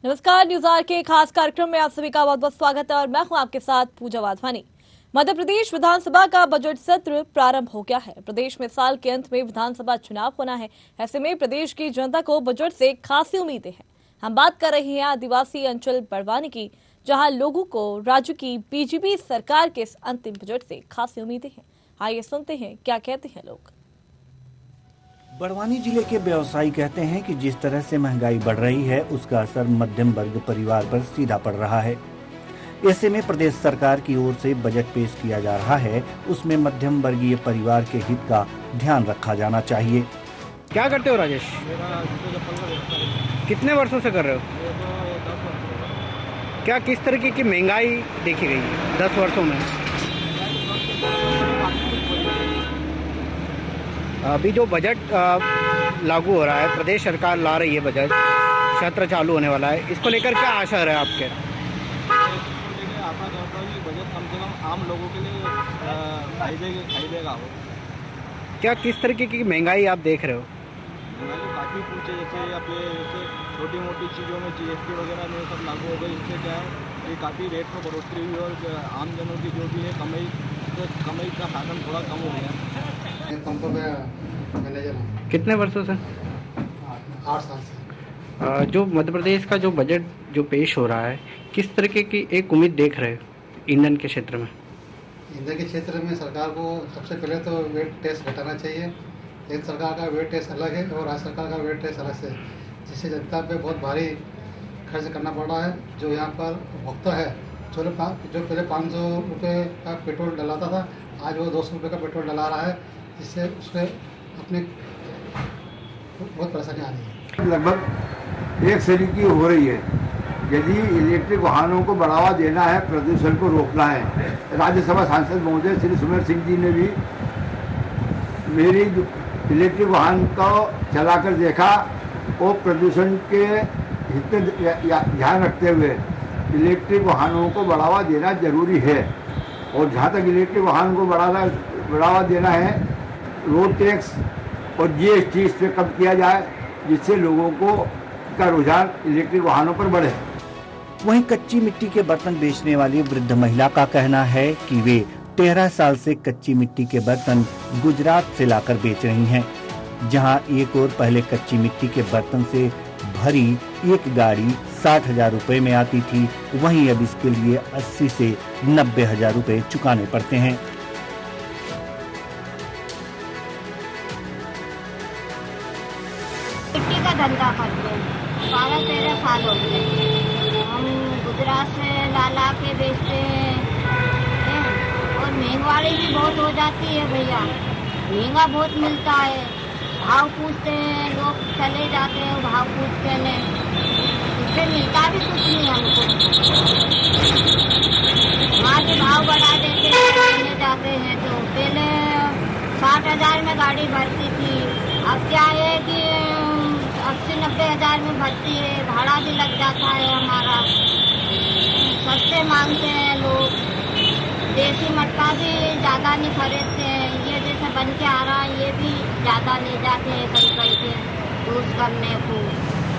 नमस्कार, news our के खास कार्यक्रम में आप सभी का बहुत बहुत स्वागत है और मैं हूं आपके साथ पूजा वाधवानी। मध्य प्रदेश विधानसभा का बजट सत्र प्रारंभ हो गया है। प्रदेश में साल के अंत में विधानसभा चुनाव होना है। ऐसे में प्रदेश की जनता को बजट से खासी उम्मीदें हैं। हम बात कर रहे हैं आदिवासी अंचल बड़वानी की, जहां लोगों को राज्य की बीजेपी सरकार के इस अंतिम बजट से खासी उम्मीदें हैं। आइए सुनते हैं क्या कहते हैं लोग। बड़वानी जिले के व्यवसायी कहते हैं कि जिस तरह से महंगाई बढ़ रही है उसका असर मध्यम वर्ग परिवार पर सीधा पड़ रहा है। ऐसे में प्रदेश सरकार की ओर से बजट पेश किया जा रहा है, उसमें मध्यम वर्गीय परिवार के हित का ध्यान रखा जाना चाहिए। क्या करते हो राजेश? कितने वर्षों से कर रहे हो? क्या किस तरीके की महंगाई देखी गई है 10 वर्षों में? अभी जो बजट लागू हो रहा है, प्रदेश सरकार ला रही है बजट, सत्र चालू होने वाला है, इसको लेकर क्या आशा है आपके? आशा करता हूँ कि बजट कम से कम आम लोगों के लिए फायदे का हो। क्या किस तरीके की महंगाई आप देख रहे हो? महंगाई काफ़ी पूछे, जैसे अब ये छोटी मोटी चीज़ों में GST वगैरह में सब लागू हो गई। इससे क्या है कि काफ़ी रेट में बढ़ोतरी हुई और आम जनों की जो भी है कमाई का साधन थोड़ा कम हो गया। पंपों में मैनेजर हूँ। कितने वर्षों से? 8 साल से। जो मध्य प्रदेश का जो बजट जो पेश हो रहा है, किस तरीके की एक उम्मीद देख रहे हो ईंधन के क्षेत्र में? ईंधन के क्षेत्र में सरकार को सबसे पहले तो वेट टैक्स घटाना चाहिए। केंद्र सरकार का वेट टैक्स अलग है और राज्य सरकार का वेट टैक्स अलग से, जिससे जनता पे बहुत भारी खर्च करना पड़ रहा है। जो यहाँ पर उपभोक्ता है, जो पहले 500 रुपये का पेट्रोल डलाता था, आज वो 200 रुपये का पेट्रोल डला रहा है, जिससे उसके अपने बहुत परेशानी आ रही है। लगभग एक सदी की हो रही है। यदि इलेक्ट्रिक वाहनों को बढ़ावा देना है, प्रदूषण को रोकना है, राज्यसभा सांसद महोदय श्री सुमेर सिंह जी ने भी मेरी इलेक्ट्रिक वाहन को चलाकर देखा और प्रदूषण के हित में ध्यान रखते हुए इलेक्ट्रिक वाहनों को बढ़ावा देना जरूरी है। और जहाँ तक इलेक्ट्रिक वाहन को बढ़ावा देना है, रोड टैक्स और GST इस पर कम किया जाए, जिससे लोगों का रुझान इलेक्ट्रिक वाहनों पर बढ़े। वहीं कच्ची मिट्टी के बर्तन बेचने वाली वृद्ध महिला का कहना है कि वे 13 साल से कच्ची मिट्टी के बर्तन गुजरात से लाकर बेच रही हैं। जहां एक और पहले कच्ची मिट्टी के बर्तन से भरी एक गाड़ी 60,000 रुपए में आती थी, वहीं अब इसके लिए 80 से 90,000 रुपए चुकाने पड़ते हैं। मिट्टी का धंधा करते हैं, 12-13 साल हो गए। हम गुजरात से ला के बेचते हैं और महंगाई भी बहुत हो जाती है भैया, महंगा बहुत मिलता है। भाव पूछते हैं लोग, चले जाते हैं भाव पूछते हैं, इससे मिलता भी कुछ नहीं हमको। वहाँ के भाव बढ़ा देते हैं, लेने जाते हैं तो पहले 60,000 में गाड़ी भरती थी, अब क्या है कि 80-90,000 में भरती है, भाड़ा भी लग जाता है हमारा। सस्ते मांगते हैं लोग, देसी मटका भी ज़्यादा नहीं खरीदते हैं। ये जैसे बन के आ रहा है, ये भी ज़्यादा ले जाते हैं कहीं के यूज करने को।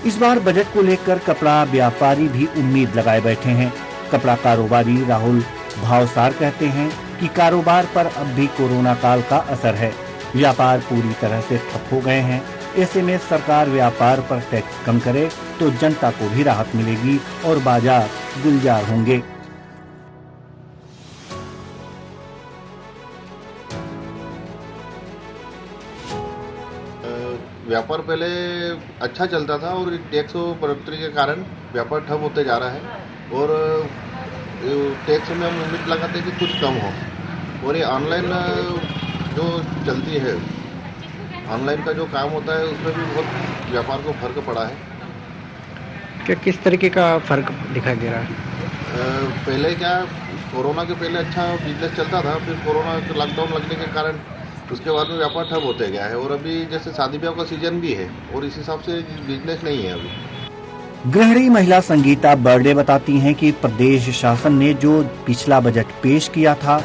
इस बार बजट को लेकर कपड़ा व्यापारी भी उम्मीद लगाए बैठे हैं। कपड़ा कारोबारी राहुल भावसार कहते हैं कि कारोबार पर अब भी कोरोना काल का असर है, व्यापार पूरी तरह से ठप हो गए हैं। ऐसे में सरकार व्यापार पर टैक्स कम करे तो जनता को भी राहत मिलेगी और बाजार गुलजार होंगे। व्यापार पहले अच्छा चलता था और टैक्स बढ़ोतरी के कारण व्यापार ठप होते जा रहा है और टैक्स में हम उम्मीद लगाते हैं कि कुछ कम हो। और ये ऑनलाइन जो चलती है, ऑनलाइन का जो काम होता है, उसमें भी बहुत व्यापार को फर्क पड़ा है। क्या किस तरीके का फर्क दिखाई दे रहा है? पहले क्या, कोरोना के पहले अच्छा बिजनेस चलता था, फिर कोरोना लॉकडाउन लगने के कारण उसके बाद में व्यापार ठप होते गया है और अभी जैसे शादी ब्याह का सीजन भी है और इस हिसाब से बिजनेस नहीं है अभी। गृहिणी महिला संगीता बर्डे बताती हैं कि प्रदेश शासन ने जो पिछला बजट पेश किया था,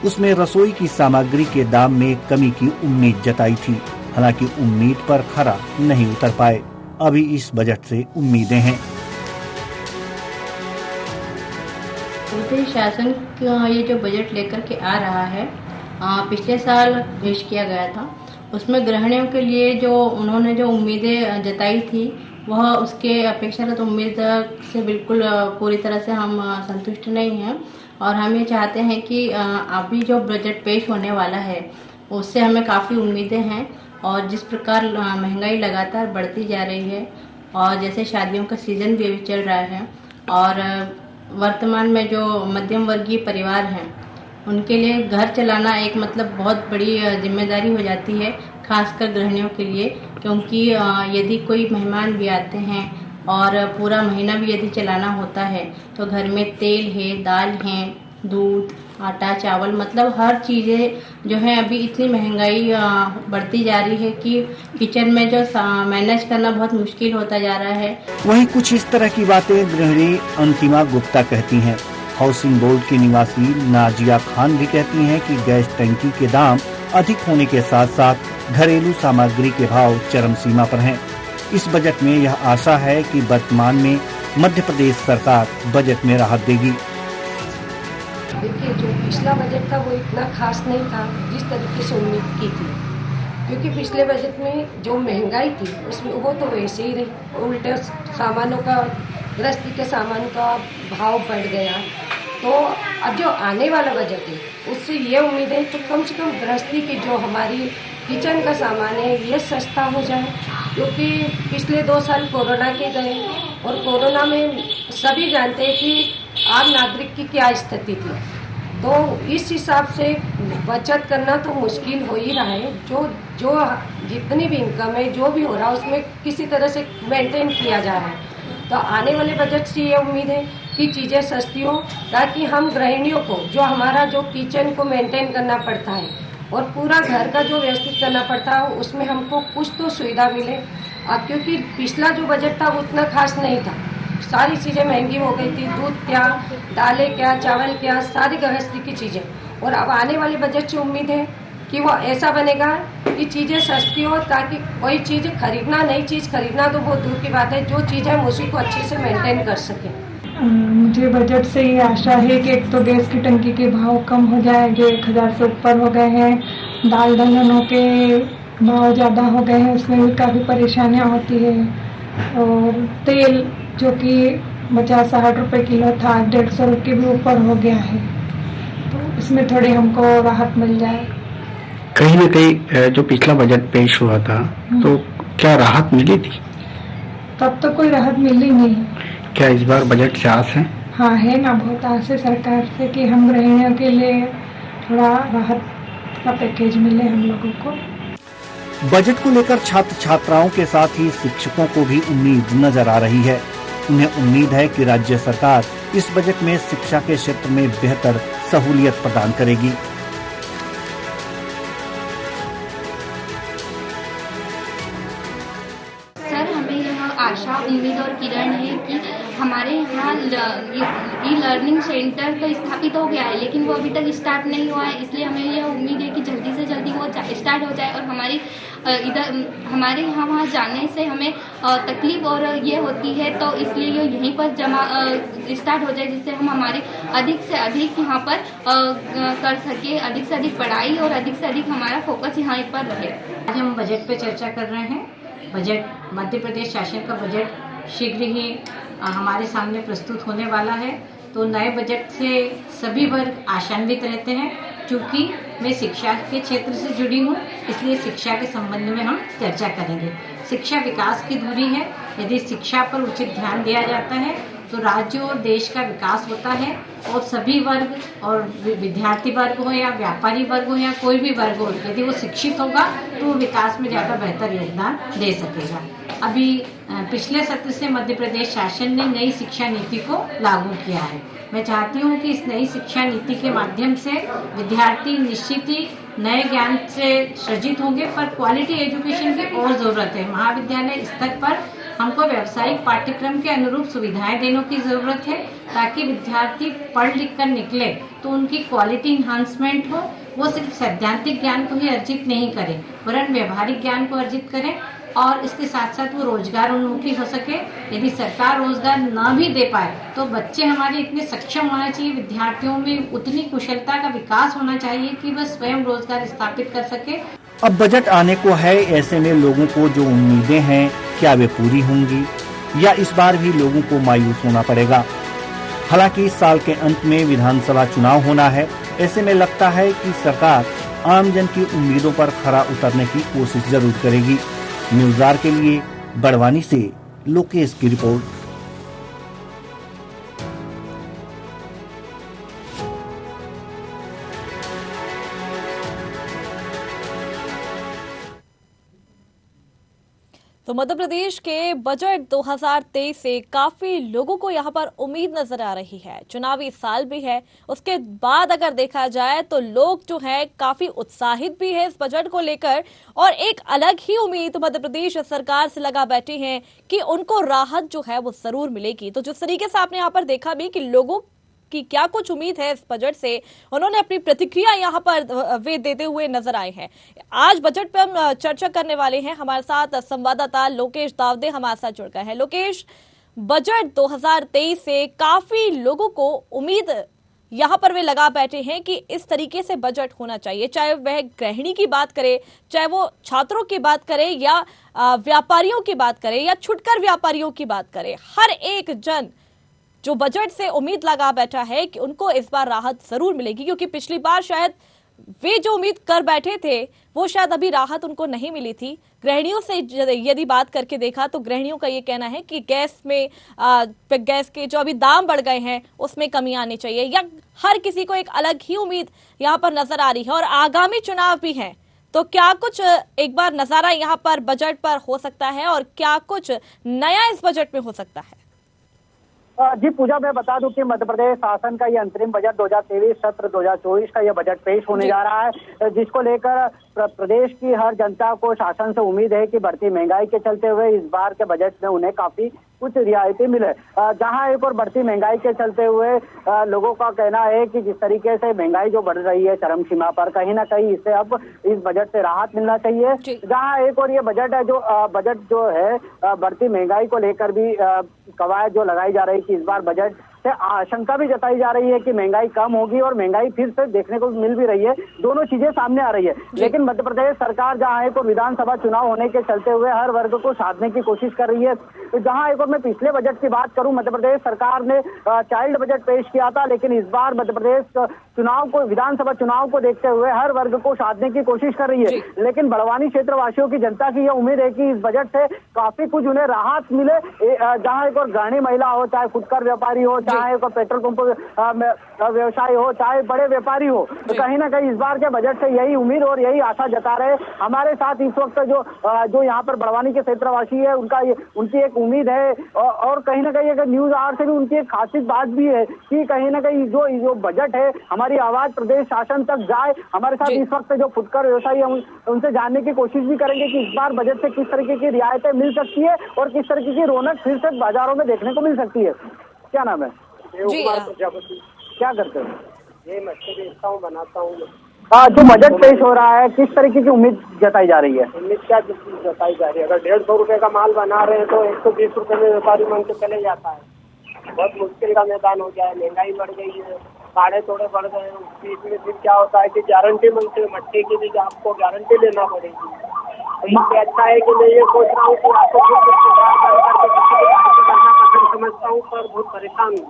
उसमें रसोई की सामग्री के दाम में कमी की उम्मीद जताई थी। हालांकि उम्मीद पर खरा नहीं उतर पाए। अभी इस बजट से उम्मीदें हैं। मध्य प्रदेश शासन का ये जो बजट लेकर के आ रहा है, पिछले साल पेश किया गया था। उसमें गृहिणियों के लिए जो उन्होंने जो उम्मीदें जताई थी, वह उसके अपेक्षाकृत उम्मीद से बिल्कुल पूरी तरह से हम संतुष्ट नहीं हैं। और हम ये चाहते हैं कि अभी जो बजट पेश होने वाला है उससे हमें काफ़ी उम्मीदें हैं। और जिस प्रकार महंगाई लगातार बढ़ती जा रही है और जैसे शादियों का सीज़न भी अभी चल रहा है और वर्तमान में जो मध्यम वर्गीय परिवार हैं उनके लिए घर चलाना एक मतलब बहुत बड़ी जिम्मेदारी हो जाती है, खासकर गृहिणियों के लिए। क्योंकि यदि कोई मेहमान भी आते हैं और पूरा महीना भी यदि चलाना होता है तो घर में तेल है, दाल है, दूध, आटा, चावल, मतलब हर चीज़ें जो है अभी इतनी महंगाई बढ़ती जा रही है कि किचन में जो मैनेज करना बहुत मुश्किल होता जा रहा है। वहीं कुछ इस तरह की बातें गृहिणी अंतिमा गुप्ता कहती हैं। हाउसिंग बोर्ड की निवासी नाजिया खान भी कहती हैं कि गैस टंकी के दाम अधिक होने के साथ साथ घरेलू सामग्री के भाव चरम सीमा पर हैं। इस बजट में यह आशा है कि वर्तमान में मध्य प्रदेश सरकार बजट में राहत देगी। देखिए, जो पिछला बजट था वो इतना खास नहीं था जिस तरीके से उम्मीद की थी, क्योंकि पिछले बजट में जो महंगाई थी उसमें वो तो वैसे ही रही, उल्टे सामानों का, गृहस्थी के सामान का भाव बढ़ गया। तो अब जो आने वाला बजट है उससे ये उम्मीद है तो कम से कम गृहस्थी की जो हमारी किचन का सामान है ये सस्ता हो जाए, क्योंकि पिछले 2 साल कोरोना के गए और कोरोना में सभी जानते हैं कि आम नागरिक की क्या स्थिति थी। तो इस हिसाब से बचत करना तो मुश्किल हो ही रहा है। जो जितनी भी इनकम है, जो भी हो रहा है उसमें किसी तरह से मेंटेन किया जा रहा है। तो आने वाले बजट से ये उम्मीद है कि चीज़ें सस्ती हो, ताकि हम गृहिणियों को जो हमारा जो किचन को मेंटेन करना पड़ता है और पूरा घर का जो व्यवस्थित करना पड़ता है उसमें हमको कुछ तो सुविधा मिले। क्योंकि पिछला जो बजट था वो उतना खास नहीं था, सारी चीज़ें महंगी हो गई थी, दूध क्या, दालें क्या, चावल क्या, सारी गृहस्थी की चीज़ें। और अब आने वाले बजट से उम्मीद है कि वो ऐसा बनेगा कि चीज़ें सस्ती हो, ताकि कोई चीज़ खरीदना, नई चीज़ खरीदना तो बहुत दूर की बात है, जो चीज़ है उसी को अच्छे से मेंटेन कर सकें। मुझे बजट से ये आशा है कि एक तो गैस की टंकी के भाव कम हो जाए, जो 1000 से ऊपर हो गए हैं। दाल दलहनों के भाव ज़्यादा हो गए हैं, उसमें भी काफ़ी परेशानियाँ होती है। और तेल जो कि 50-60 रुपये किलो था, 150 रुपये भी ऊपर हो गया है, तो इसमें थोड़ी हमको राहत मिल जाए। कहीं न कहीं जो पिछला बजट पेश हुआ था तो क्या राहत मिली थी? तब तो कोई राहत मिली नहीं। क्या इस बार बजट से आस है? हाँ है ना, बहुत आस है सरकार से कि हम गृहिणियों के लिए थोड़ा राहत का पैकेज मिले हम लोगों को। बजट को लेकर छात्र छात्राओं के साथ ही शिक्षकों को भी उम्मीद नजर आ रही है। उन्हें उम्मीद है कि राज्य सरकार इस बजट में शिक्षा के क्षेत्र में बेहतर सहूलियत प्रदान करेगी। आशा, उम्मीद और किरण है कि हमारे यहाँ ई लर्निंग सेंटर तो स्थापित हो गया है, लेकिन वो अभी तक स्टार्ट नहीं हुआ है। इसलिए हमें यह उम्मीद है कि जल्दी से जल्दी वो स्टार्ट हो जाए और हमारे यहाँ वहाँ जाने से हमें तकलीफ और ये होती है, तो इसलिए ये यहीं पर स्टार्ट हो जाए, जिससे हम हमारे अधिक से अधिक यहाँ पर कर सके, अधिक से अधिक पढ़ाई और अधिक से अधिक हमारा फोकस यहाँ पर रहे। आज हम बजट पे चर्चा कर रहे हैं। बजट, मध्य प्रदेश शासन का बजट शीघ्र ही हमारे सामने प्रस्तुत होने वाला है। तो नए बजट से सभी वर्ग आशान्वित रहते हैं। चूँकि मैं शिक्षा के क्षेत्र से जुड़ी हूँ, इसलिए शिक्षा के संबंध में हम चर्चा करेंगे। शिक्षा विकास की धुरी है। यदि शिक्षा पर उचित ध्यान दिया जाता है तो राज्य और देश का विकास होता है और सभी वर्ग, और विद्यार्थी वर्ग हो या व्यापारी वर्ग हो या कोई भी वर्ग हो, यदि वो शिक्षित होगा तो वो विकास में ज़्यादा बेहतर योगदान दे सकेगा। अभी पिछले सत्र से मध्य प्रदेश शासन ने नई शिक्षा नीति को लागू किया है। मैं चाहती हूँ कि इस नई शिक्षा नीति के माध्यम से विद्यार्थी निश्चित ही नए ज्ञान से सज्जित होंगे, पर क्वालिटी एजुकेशन की और ज़रूरत है। महाविद्यालय स्तर पर हमको व्यावसायिक पाठ्यक्रम के अनुरूप सुविधाएं देने की ज़रूरत है, ताकि विद्यार्थी पढ़ लिख कर निकले तो उनकी क्वालिटी इन्हांसमेंट हो। वो सिर्फ सैद्धांतिक ज्ञान को ही अर्जित नहीं करें, वरन व्यवहारिक ज्ञान को अर्जित करें। और इसके साथ साथ वो रोजगार उन्मुखी हो सके। यदि सरकार रोजगार न भी दे पाए तो बच्चे हमारे इतने सक्षम होना चाहिए, विद्यार्थियों में उतनी कुशलता का विकास होना चाहिए कि वह स्वयं रोजगार स्थापित कर सके। अब बजट आने को है, ऐसे में लोगों को जो उम्मीदें हैं क्या वे पूरी होंगी या इस बार भी लोगों को मायूस होना पड़ेगा। हालांकि इस साल के अंत में विधानसभा चुनाव होना है, ऐसे में लगता है कि सरकार आमजन की उम्मीदों पर खरा उतरने की कोशिश जरूर करेगी। न्यूज़ के लिए बड़वानी से लोकेश की रिपोर्ट। तो मध्य प्रदेश के बजट 2023 से काफी लोगों को यहां पर उम्मीद नजर आ रही है। चुनावी साल भी है, उसके बाद अगर देखा जाए तो लोग जो है काफी उत्साहित भी है इस बजट को लेकर और एक अलग ही उम्मीद मध्य प्रदेश सरकार से लगा बैठे हैं कि उनको राहत जो है वो जरूर मिलेगी। तो जिस तरीके से आपने यहाँ पर देखा भी कि लोगों कि क्या कुछ उम्मीद है इस बजट से, उन्होंने अपनी प्रतिक्रिया यहाँ पर वे देते हुए नजर आए हैं। आज बजट पे हम चर्चा करने वाले हैं। हमारे साथ संवाददाता लोकेश दावदे हमारे साथ जुड़ गए हैं। लोकेश, बजट 2023 से काफी लोगों को उम्मीद यहाँ पर वे लगा बैठे हैं कि इस तरीके से बजट होना चाहिए, चाहे वह गृहिणी की बात करे, चाहे वो छात्रों की बात करे या व्यापारियों की बात करे या छुटकर व्यापारियों की बात करे। हर एक जन जो बजट से उम्मीद लगा बैठा है कि उनको इस बार राहत जरूर मिलेगी, क्योंकि पिछली बार शायद वे जो उम्मीद कर बैठे थे वो शायद अभी राहत उनको नहीं मिली थी। गृहिणियों से यदि बात करके देखा तो गृहिणियों का ये कहना है कि गैस के जो अभी दाम बढ़ गए हैं उसमें कमी आनी चाहिए, या हर किसी को एक अलग ही उम्मीद यहाँ पर नजर आ रही है। और आगामी चुनाव भी है, तो क्या कुछ एक बार नजारा यहाँ पर बजट पर हो सकता है और क्या कुछ नया इस बजट में हो सकता है? जी पूजा, मैं बता दूं कि मध्य प्रदेश शासन का ये अंतरिम बजट 2023 सत्र 2024 का ये बजट पेश होने जा रहा है, जिसको लेकर प्रदेश की हर जनता को शासन से उम्मीद है कि बढ़ती महंगाई के चलते हुए इस बार के बजट में उन्हें काफी कुछ रियायतें मिले। जहां एक और बढ़ती महंगाई के चलते हुए लोगों का कहना है कि जिस तरीके से महंगाई जो बढ़ रही है चरम सीमा पर, कहीं ना कहीं इससे अब इस बजट से राहत मिलना चाहिए। जहां एक और ये बजट है जो है बढ़ती महंगाई को लेकर भी कवायद जो लगाई जा रही है कि इस बार बजट से आशंका भी जताई जा रही है कि महंगाई कम होगी और महंगाई फिर से देखने को मिल भी रही है। दोनों चीजें सामने आ रही है, लेकिन मध्य प्रदेश सरकार जहां एक और विधानसभा चुनाव होने के चलते हुए हर वर्ग को साधने की कोशिश कर रही है। जहां एक और मैं पिछले बजट की बात करूं, मध्य प्रदेश सरकार ने चाइल्ड बजट पेश किया था, लेकिन इस बार मध्य प्रदेश विधानसभा चुनाव को देखते हुए हर वर्ग को साधने की कोशिश कर रही है। लेकिन बड़वानी क्षेत्र वासियों की जनता की यह उम्मीद है कि इस बजट से काफी कुछ उन्हें राहत मिले। जहां एक और गृहिणी महिला हो, चाहे फुटकर व्यापारी हो, चाहे एक और पेट्रोल पंप व्यवसाय हो, चाहे बड़े व्यापारी हो, तो कहीं ना कहीं इस बार के बजट से यही उम्मीद और यही आशा जता रहे। हमारे साथ इस वक्त जो यहाँ पर बड़वानी के क्षेत्रवासी है, उनकी एक उम्मीद है और कहीं ना कहीं अगर न्यूज आवर से भी उनकी एक खासियत बात भी है कि कहीं ना कहीं जो बजट है हमारी आवाज प्रदेश शासन तक जाए। हमारे साथ इस वक्त जो फुटकर व्यवसायी है उनसे जानने की कोशिश भी करेंगे कि इस बार बजट से किस तरीके की रियायतें मिल सकती है और किस तरीके की रौनक फिर से बाजारों में देखने को मिल सकती है। क्या नाम है? प्रजापति। क्या करते हो? ये मछली बेचता हूँ, बनाता हूँ। जो बजट पेश हो रहा है किस तरीके की उम्मीद जताई जा रही है? उम्मीद क्या जताई जा रही है? अगर 150 रुपए का माल बना रहे हैं तो 120 रुपए में व्यापारी मन से चले जाता है। बहुत मुश्किल का मैदान हो गया है, महंगाई बढ़ गई है, भाड़े थोड़े बढ़ गए हैं। इसमें फिर क्या होता है कि गारंटी मिलती है, मट्टी की भी आपको गारंटी लेना पड़ेगी। इससे अच्छा है कि मैं ये सोच रहा हूँ कि आपको समझता हूँ पर बहुत परेशान हूँ।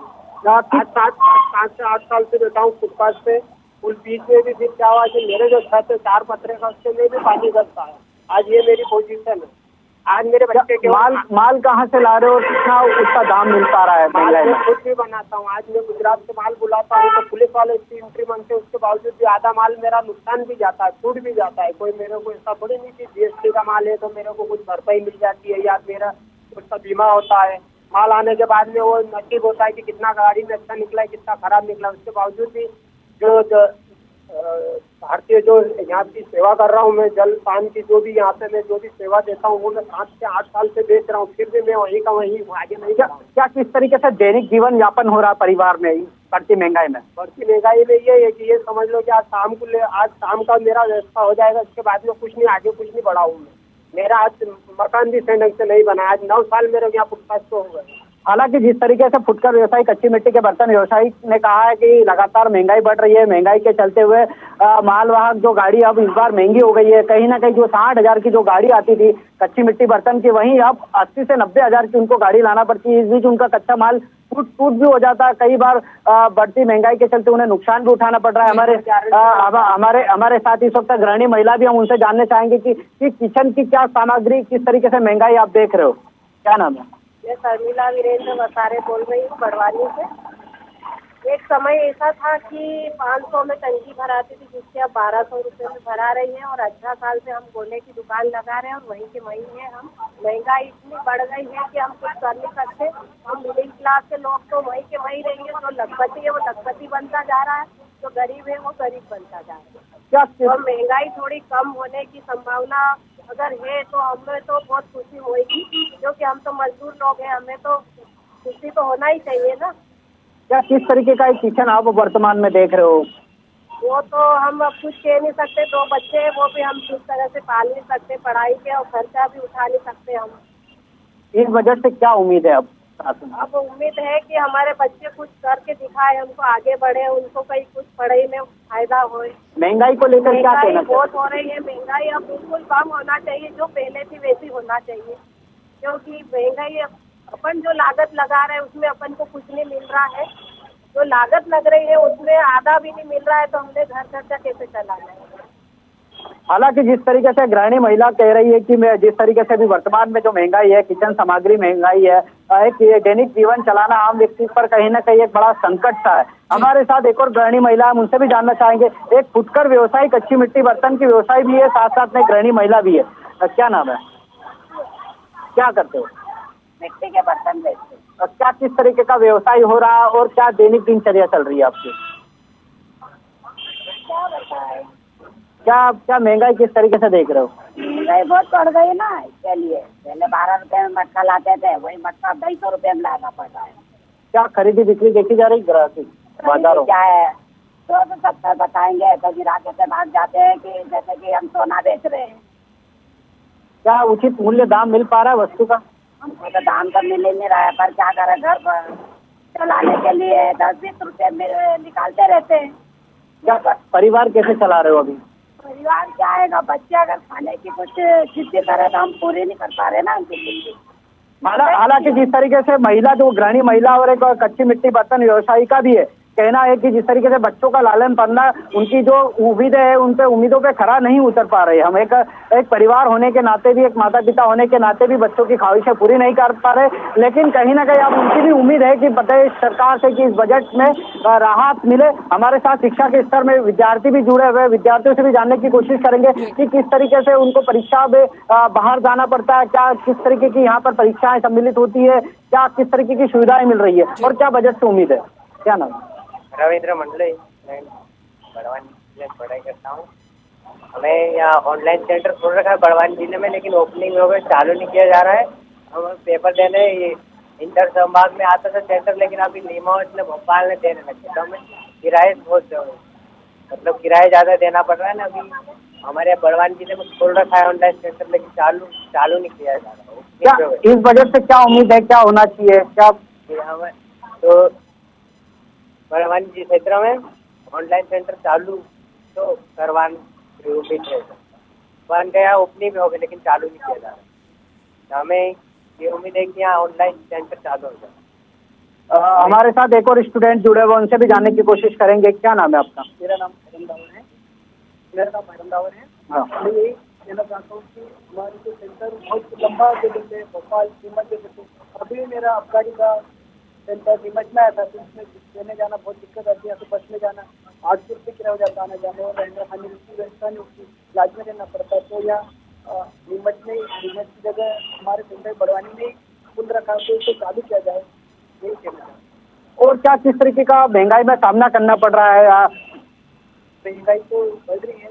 आज 5 से 8 साल से बैठा हूँ फुटपाथ पे। उस बीच में भी फिर क्या हुआ कि मेरे जो छत है 4 पत्रे का, उससे में भी पानी घटता है। आज ये मेरी पोजीशन है। आज मेरे बच्चे के माल कहाँ से ला रहे हो? कितना उसका दाम मिल पा रहा है? मैं खुद भी बनाता हूँ। आज मैं गुजरात से माल बुलाता हूँ तो पुलिस वाले इसकी एंट्री मांगते हैं, उसके बावजूद भी आधा माल मेरा नुकसान भी जाता है, छूट भी जाता है। कोई मेरे को ऐसा थोड़ी नहीं कि GST का माल है तो मेरे को कुछ भरपाई मिल जाती है या मेरा उसका बीमा होता है। माल आने के बाद में वो नसीब होता है कि कितना गाड़ी में अच्छा निकला है, कितना खराब निकला। उसके बावजूद भी जो भारतीय जो यहाँ की सेवा कर रहा हूँ मैं, जल पान की जो भी यहाँ पे मैं जो भी सेवा देता हूँ वो मैं 7 से 8 साल से बेच रहा हूँ, फिर भी मैं वहीं का वहीं आगे नहीं। क्या किस तरीके से दैनिक जीवन यापन हो रहा परिवार में बढ़ती महंगाई में? बढ़ती महंगाई में ये है कि ये समझ लो कि आज शाम का मेरा व्यवस्था हो जाएगा, इसके बाद में कुछ नहीं, आगे कुछ नहीं बढ़ा हूँ मैं। मेरा आज मकान भी सही ढंग से नहीं बना, आज 9 साल मेरे यहाँ फुटपाथ तो हो गए। हालांकि जिस तरीके से फुटकर व्यवसायी, कच्ची मिट्टी के बर्तन व्यवसायी ने कहा है कि लगातार महंगाई बढ़ रही है, महंगाई के चलते हुए मालवाहक जो गाड़ी अब इस बार महंगी हो गई है। कहीं ना कहीं जो 60,000 की जो गाड़ी आती थी कच्ची मिट्टी बर्तन की, वहीं अब 80 से 90,000 की उनको गाड़ी लाना पड़ती है। इस बीच उनका कच्चा माल टूट भी हो जाता है। कई बार बढ़ती महंगाई के चलते उन्हें नुकसान भी उठाना पड़ रहा है। हमारे साथ इस वक्त गृहिणी महिला भी, हम उनसे जानने चाहेंगे कि किचन की क्या सामग्री, किस तरीके से महंगाई आप देख रहे हो। क्या नाम है? मैं शर्मिला वीरेंद्र वसारे बोल रही हूँ बड़वानी से। एक समय ऐसा था कि 500 में टंकी भराती थी, जिससे अब 1200 रुपये में भरा रही है। और 18 साल से हम गोले की दुकान लगा रहे हैं और वहीं के वहीं है हम। महंगाई इतनी बढ़ गई है कि हम कुछ कर नहीं सकते। हम मिडिल क्लास के लोग तो वहीं के वहीं रहेंगे। जो लखपति है वो लखपति बनता जा रहा है, जो गरीब है वो गरीब बनता जा रहा है। और महंगाई थोड़ी कम होने की संभावना अगर है तो हमें तो बहुत खुशी होगी, क्योंकि हम तो मजदूर लोग हैं, हमें तो खुशी तो होना ही चाहिए ना। क्या किस तरीके का एक किचन आप वर्तमान में देख रहे हो? वो तो हम अब कुछ कह नहीं सकते। 2 बच्चे हैं, वो भी हम किस तरह से पाल नहीं सकते, पढ़ाई के और खर्चा भी उठा नहीं सकते हम। इस बजट से क्या उम्मीद है अब? अब उम्मीद है कि हमारे बच्चे कुछ करके दिखाए, हमको आगे बढ़े, उनको कहीं कुछ पढ़ाई में फायदा हो। महंगाई को लेकर क्या कहना महंगाई बहुत हो रही है। महंगाई अब बिल्कुल कम होना चाहिए, जो पहले थी वैसी होना चाहिए। क्योंकि महंगाई अपन जो लागत लगा रहे हैं उसमें अपन को कुछ नहीं मिल रहा है। जो लागत लग रही है उसमें आधा भी नहीं मिल रहा है, तो हमने घर खर्चा कैसे चलाना है। हालांकि जिस तरीके से गृहिणी महिला कह रही है कि मैं जिस तरीके से भी वर्तमान में जो महंगाई है, किचन सामग्री महंगाई है, एक दैनिक जीवन चलाना आम व्यक्ति पर कहीं ना कहीं एक बड़ा संकट सा है। हमारे साथ एक और गृहिणी महिला, हम उनसे भी जानना चाहेंगे। एक फुटकर व्यवसायी, कच्ची मिट्टी बर्तन की व्यवसाय भी है, साथ साथ में गृहिणी महिला भी है। क्या नाम है? क्या करते हो? मिट्टी के बर्तन बेचते। क्या किस तरीके का व्यवसाय हो रहा है और क्या दैनिक दिनचर्या चल रही है आपकी? क्या बताएं? क्या महंगाई किस तरीके से देख रहे हो? महंगाई बहुत बढ़ गई ना, इसके लिए पहले 12 रुपए में मटका लाते थे, वही मटका 250 रुपए में लाना पड़ रहा है। क्या खरीदी बिक्री देखी जा रही ग्राहकी बाजारों? क्या है तो 70 बताएंगे तो गिराके से भाग जाते हैं कि जैसे कि हम सोना बेच रहे हैं। क्या उचित मूल्य दाम मिल पा रहा है वस्तु का? हमको तो दाम तो मिल ही नहीं रहा है, पर क्या करें, घर पर चलाने के लिए 10-20 रुपए निकालते रहते हैं। क्या परिवार कैसे चला रहे हो अभी? परिवार क्या आएगा, बच्चे अगर खाने की कुछ जिद्दी करे तो हम पूरी नहीं कर पा रहे ना उनकी जिंदगी। हालांकि जिस तरीके से महिला, जो गृहिणी महिला और एक कच्ची मिट्टी बर्तन व्यवसायी का भी है कहना है कि जिस तरीके से बच्चों का लालन पालना, उनकी जो उम्मीदें है उन पे उम्मीदों पे खरा नहीं उतर पा रहे। हम एक परिवार होने के नाते भी, एक माता पिता होने के नाते भी बच्चों की ख्वाहिशें पूरी नहीं कर पा रहे। लेकिन कहीं ना कहीं अब उनकी भी उम्मीद है कि प्रदेश सरकार से कि इस बजट में राहत मिले। हमारे साथ शिक्षा के स्तर में विद्यार्थी भी जुड़े हुए, विद्यार्थियों से भी जानने की कोशिश करेंगे कि किस तरीके से उनको परीक्षा में बाहर जाना पड़ता है, क्या किस तरीके की यहाँ पर परीक्षाएं सम्मिलित होती है, क्या किस तरीके की सुविधाएं मिल रही है और क्या बजट से उम्मीद है। क्या नाम? रविंद्र मंडले, मैं बड़वानी जिले में पढ़ाई करता हूँ। हमें यहाँ ऑनलाइन सेंटर खोल रखा है बड़वानी जिले में, लेकिन ओपनिंग हो गए, चालू नहीं किया जा रहा है। हम पेपर देने ये इंटर संभाग में आता था सेंटर, लेकिन अभी नीमच ने भोपाल ने देने लगे, तो हमें किराए बहुत मतलब किराया ज़्यादा देना पड़ रहा है ना। अभी हमारे बड़वानी जिले में खोल रखा है ऑनलाइन सेंटर, लेकिन चालू नहीं किया जा रहा है। इस बजट से क्या उम्मीद है, क्या होना चाहिए? क्या हमें तो बड़वानी जी क्षेत्र में ऑनलाइन सेंटर चालू तो करवाने उम्मीद है, बन गया, ओपनिंग भी हो गया, लेकिन चालू नहीं किया जा रहा। तो हमें ये उम्मीद है कि यहाँ ऑनलाइन सेंटर चालू हो जाए। हमारे साथ एक और स्टूडेंट जुड़े हुए, उनसे भी जानने की कोशिश करेंगे। क्या नाम है आपका? मेरा नाम मैडम दावर है। हाँ। मैं यही कहना चाहता हूँ कि हमारे जो सेंटर बहुत लंबा दे देते हैं, भोपाल नीमच दे देते। अभी मेरा अबकारी का सेंटर नीमच में आया था, तो उसमें देने जाना बहुत दिक्कत आती है। तो बस में जाना 800 रुपये किराया हो जाता, आना जाने और रहने खाने की व्यवस्था नहीं होती, लाज में रहना पड़ता है। तो यहाँ नीमच की जगह हमारे सेंटर बड़वानी में खुल रखा, तो इसको चालू किया जाए, यही कहना चाहता हूँ। और क्या किस तरीके का महंगाई में सामना करना पड़ रहा है? महंगाई तो बढ़ रही है।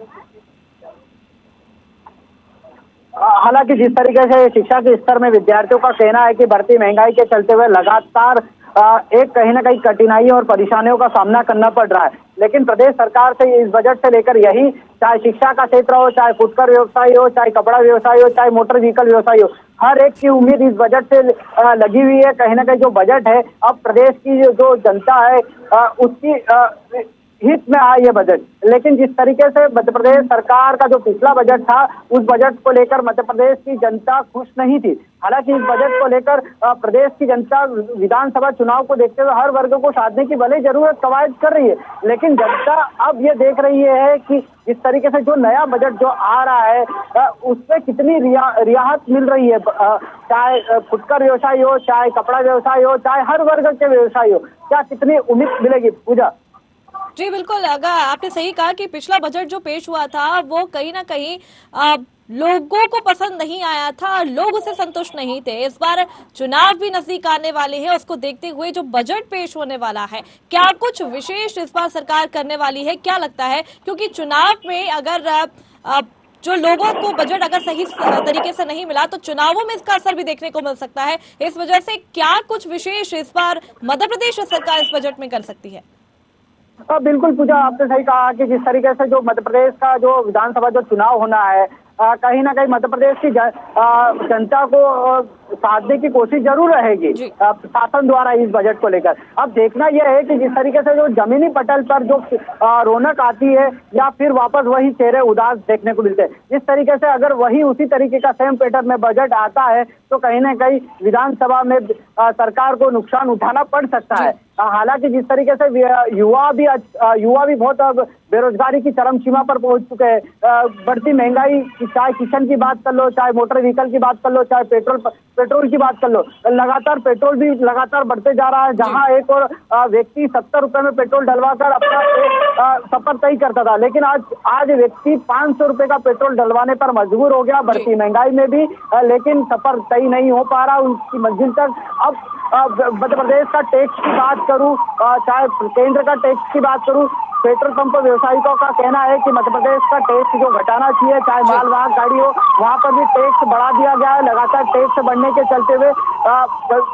हालांकि जिस तरीके से शिक्षा के स्तर में विद्यार्थियों का कहना है कि बढ़ती महंगाई के चलते हुए लगातार एक कहीं ना कहीं कठिनाइयों और परेशानियों का सामना करना पड़ रहा है। लेकिन प्रदेश सरकार से इस बजट से लेकर यही, चाहे शिक्षा का क्षेत्र हो, चाहे फुटकर व्यवसाय हो, चाहे कपड़ा व्यवसाय हो, चाहे मोटर व्हीकल व्यवसाय हो, हर एक की उम्मीद इस बजट से लगी हुई है। कहीं ना कहीं जो बजट है, अब प्रदेश की जो जनता है उसकी हित में आया ये बजट। लेकिन जिस तरीके से मध्य प्रदेश सरकार का जो पिछला बजट था, उस बजट को लेकर मध्य प्रदेश की जनता खुश नहीं थी। हालांकि इस बजट को लेकर प्रदेश की जनता विधानसभा चुनाव को देखते हुए हर वर्ग को साधने की भले जरूरत कवायद कर रही है, लेकिन जनता अब ये देख रही है कि जिस तरीके से जो नया बजट जो आ रहा है उसमें कितनी रियायत मिल रही है, चाहे फुटकर व्यवसाय हो, चाहे कपड़ा व्यवसाय हो, चाहे हर वर्ग के व्यवसाय हो, क्या कितनी उम्मीद मिलेगी? पूजा जी बिल्कुल, अगर आपने सही कहा कि पिछला बजट जो पेश हुआ था वो कहीं ना कहीं लोगों को पसंद नहीं आया था, लोग उससे संतुष्ट नहीं थे। इस बार चुनाव भी नजदीक आने वाले हैं, उसको देखते हुए जो बजट पेश होने वाला है, क्या कुछ विशेष इस बार सरकार करने वाली है? क्या लगता है, क्योंकि चुनाव में अगर जो लोगों को बजट अगर सही तरीके से नहीं मिला तो चुनावों में इसका असर भी देखने को मिल सकता है। इस वजह से क्या कुछ विशेष इस बार मध्य प्रदेश सरकार इस बजट में कर सकती है? बिल्कुल पूजा, आपने सही कहा कि जिस तरीके से जो मध्य प्रदेश का जो विधानसभा जो चुनाव होना है, कहीं ना कहीं मध्य प्रदेश की जनता को साधने की कोशिश जरूर रहेगी शासन द्वारा इस बजट को लेकर। अब देखना यह है कि जिस तरीके से जो जमीनी पटल पर जो रौनक आती है या फिर वापस वही चेहरे उदास देखने को मिलते हैं, जिस तरीके से अगर वही उसी तरीके का सेम पैटर्न में बजट आता है तो कहीं ना कहीं विधानसभा में सरकार को नुकसान उठाना पड़ सकता है। हालांकि जिस तरीके से युवा भी बहुत अब बेरोजगारी की चरम सीमा पर पहुंच चुके हैं, बढ़ती महंगाई, चाहे किचन की बात कर लो, चाहे मोटर व्हीकल की बात कर लो, चाहे पेट्रोल की बात कर लो, लगातार पेट्रोल भी लगातार बढ़ते जा रहा है। जहां एक और व्यक्ति 70 रुपए में पेट्रोल डलवाकर अपना सफर तय करता था, लेकिन आज व्यक्ति 500 रुपए का पेट्रोल डलवाने पर मजबूर हो गया, बढ़ती महंगाई में भी, लेकिन सफर तय नहीं हो पा रहा उनकी मंजिल तक। अब मध्य प्रदेश का टैक्स की बात करूं, चाहे केंद्र का टैक्स की बात करूं, पेट्रोल पंप व्यवसायियों का कहना है कि मध्य प्रदेश का टैक्स जो घटाना चाहिए, चाहे मालवाहक गाड़ी हो, वहां पर भी टैक्स बढ़ा दिया गया है। लगातार टैक्स बढ़ने के चलते हुए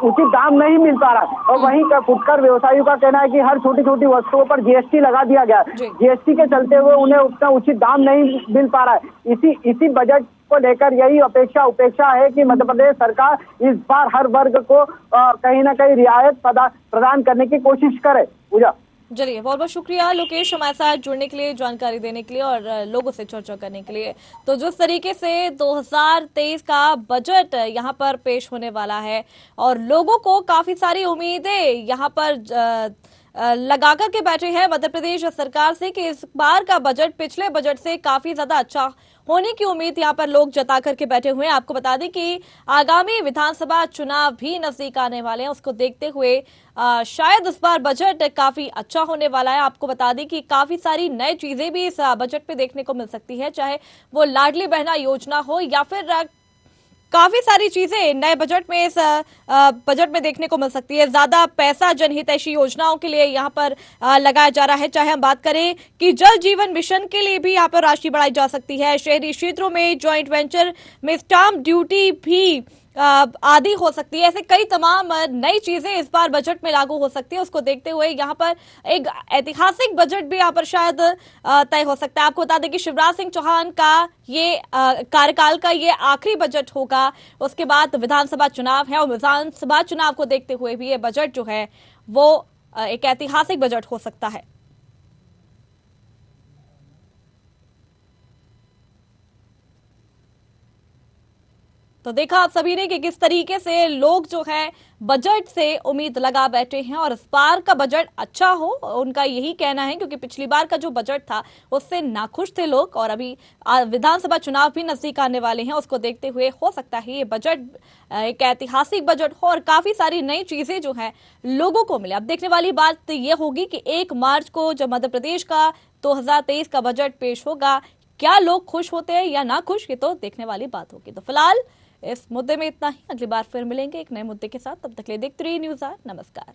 उचित दाम नहीं मिल पा रहा। और वहीं फुटकर व्यवसायियों का कहना है कि हर छोटी छोटी वस्तुओं पर जीएसटी लगा दिया गया है, जीएसटी के चलते हुए उन्हें उतना उचित दाम नहीं मिल पा रहा है। इसी बजट को लेकर यही उपेक्षा है कि मध्य प्रदेश सरकार इस बार हर वर्ग को कहीं ना कहीं रियायत प्रदान करने की कोशिश करे। पूजा, चलिए, बहुत बहुत शुक्रिया लोकेश हमारे साथ जुड़ने के लिए, जानकारी देने के लिए और लोगों से चर्चा करने के लिए। तो जिस तरीके से 2023 का बजट यहाँ पर पेश होने वाला है और लोगों को काफी सारी उम्मीदें यहाँ पर लगाकर के बैठे हैं मध्य प्रदेश सरकार से कि इस बार का बजट पिछले बजट से काफी ज्यादा अच्छा होने की उम्मीद यहाँ पर लोग जता करके बैठे हुए हैं। आपको बता दें कि आगामी विधानसभा चुनाव भी नजदीक आने वाले हैं, उसको देखते हुए शायद इस बार बजट काफी अच्छा होने वाला है। आपको बता दें कि काफी सारी नई चीजें भी इस बजट पे देखने को मिल सकती है, चाहे वो लाडली बहना योजना हो या फिर काफी सारी चीजें नए बजट में इस बजट में देखने को मिल सकती है। ज्यादा पैसा जनहितैषी योजनाओं के लिए यहाँ पर लगाया जा रहा है। चाहे हम बात करें कि जल जीवन मिशन के लिए भी यहाँ पर राशि बढ़ाई जा सकती है, शहरी क्षेत्रों में जॉइंट वेंचर में स्टाम्प ड्यूटी भी आदि हो सकती है। ऐसे कई तमाम नई चीजें इस बार बजट में लागू हो सकती है। उसको देखते हुए यहाँ पर एक ऐतिहासिक बजट भी यहाँ पर शायद तय हो सकता है। आपको बता दें कि शिवराज सिंह चौहान का ये कार्यकाल का ये आखिरी बजट होगा। उसके बाद विधानसभा चुनाव है और विधानसभा चुनाव को देखते हुए भी ये बजट जो है वो एक ऐतिहासिक बजट हो सकता है। तो देखा आप सभी ने कि किस तरीके से लोग जो है बजट से उम्मीद लगा बैठे हैं और इस बार का बजट अच्छा हो, उनका यही कहना है, क्योंकि पिछली बार का जो बजट था उससे नाखुश थे लोग और अभी विधानसभा चुनाव भी नजदीक आने वाले हैं। उसको देखते हुए हो सकता है ये बजट एक ऐतिहासिक बजट हो और काफी सारी नई चीजें जो है लोगों को मिले। अब देखने वाली बात ये होगी कि 1 मार्च को जब मध्य प्रदेश का 2023 का बजट पेश होगा, क्या लोग खुश होते हैं या ना खुश, ये तो देखने वाली बात होगी। तो फिलहाल इस मुद्दे में इतना ही, अगली बार फिर मिलेंगे एक नए मुद्दे के साथ। तब तक के लिए देखते रहिए न्यूज़ 8। नमस्कार।